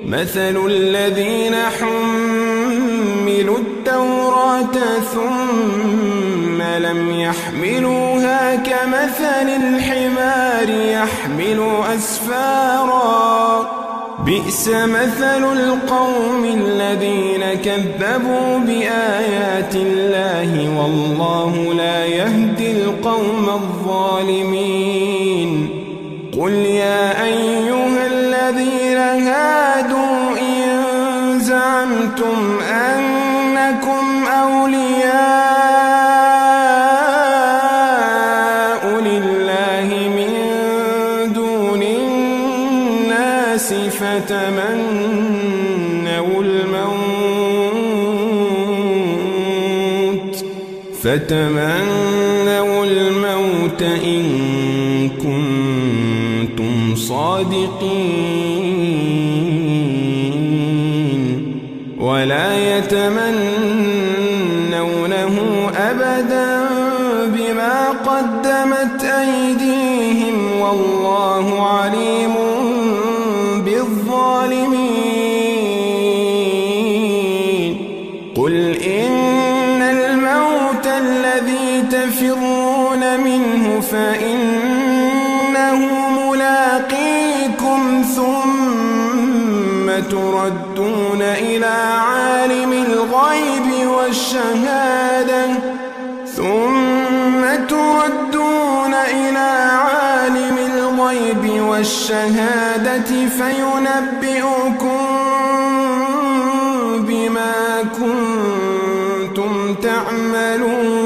مثل الذين حملوا التوراة ثم لم يحملوها كمثل الحمار يحمل أسفارا بئس مثل القوم الذين كذبوا بآيات الله والله لا يهدي القوم الظالمين قل يا أيها الذين هادوا إن زعمتم أنكم أولياء لله من دون الناس فتمنوا الموت إن كنتم صادقين ولا يتمنونه أبدا بما قدمت أيديهم والله عليم بالظالمين قل إن الموت الذي تفرون منه فإنه ملاقيكم ثم تردون إلى عالم الغيب والشهادة فينبئكم بما كنتم تعملون